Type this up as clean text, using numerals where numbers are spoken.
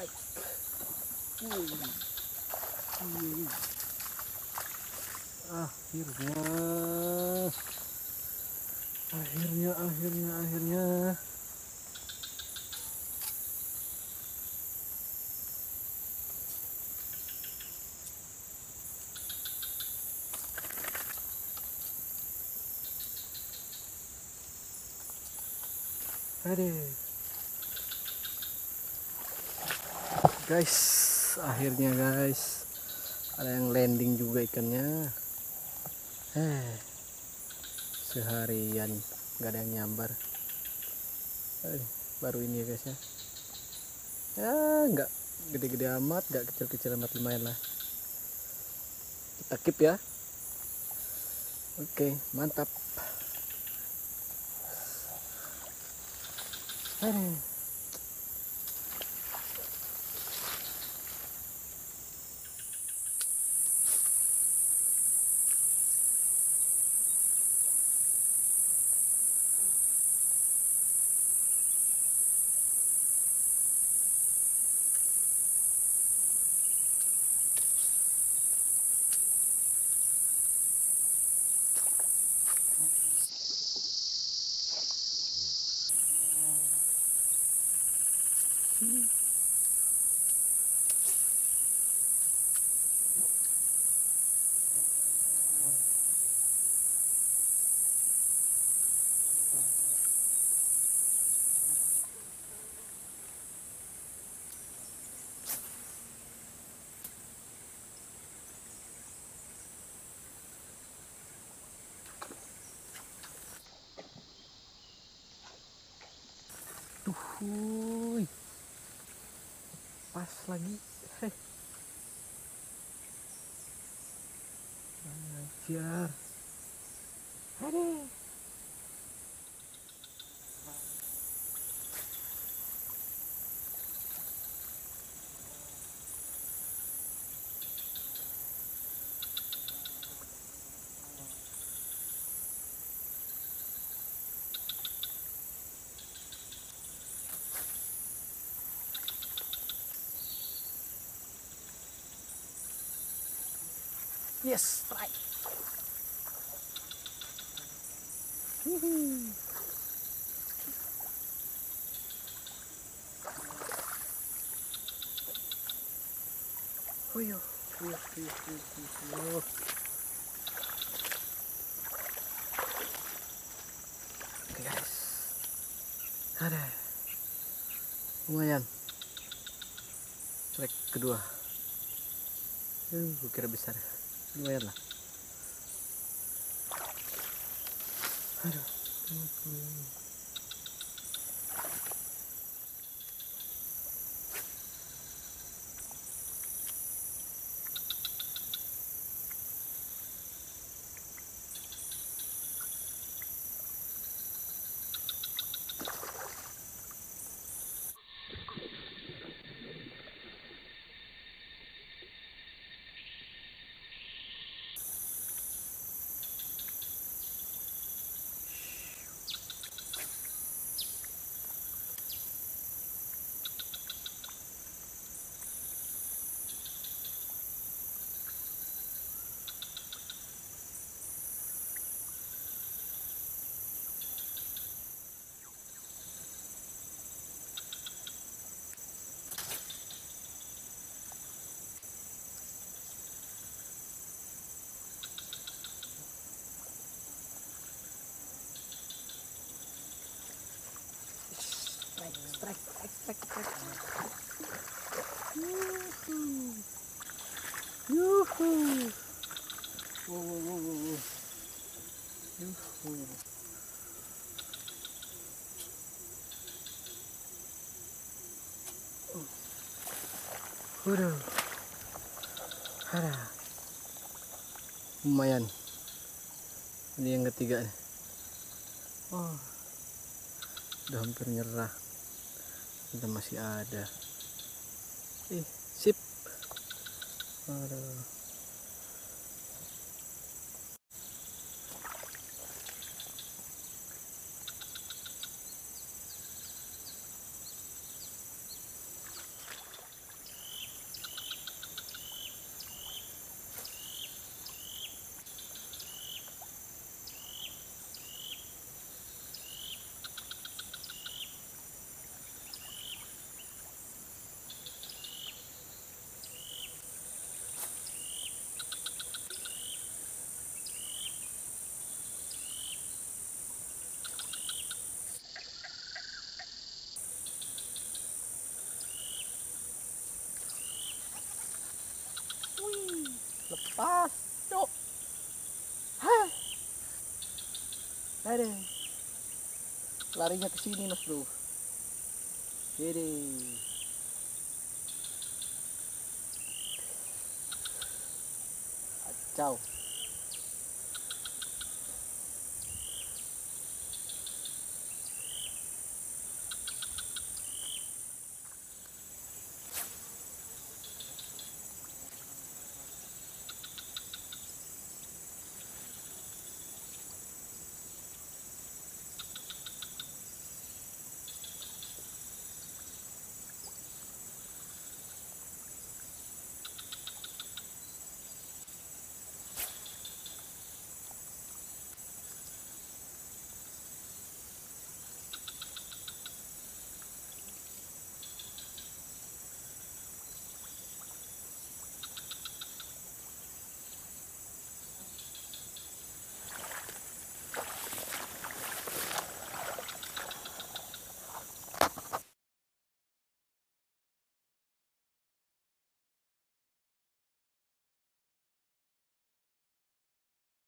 strike. Wih. Wih. Akhirnya. Aduh. Guys, akhirnya guys. Ada yang landing juga ikannya. Seharian nggak ada yang nyambar. Baru ini ya guys ya. Ya nggak gede-gede amat, nggak kecil-kecil amat, lumayan lah. Kita keep ya. Oke, mantap. Wuih, pas lagi. Ajar. Aduh. Yes, strike. Huyuh. Oke guys, ada lumayan strike kedua. Gue kira besar, lumayan lah. Aduh. Strike. Yuhu. Wow. Yuhu. Waduh. Lumayan. Ini yang ketiga nih. Oh. Udah hampir nyerah. Kita masih ada. Sip. Aduh. pas cuk. Hah, ada larinya ke sini mas bro. Ini kacau.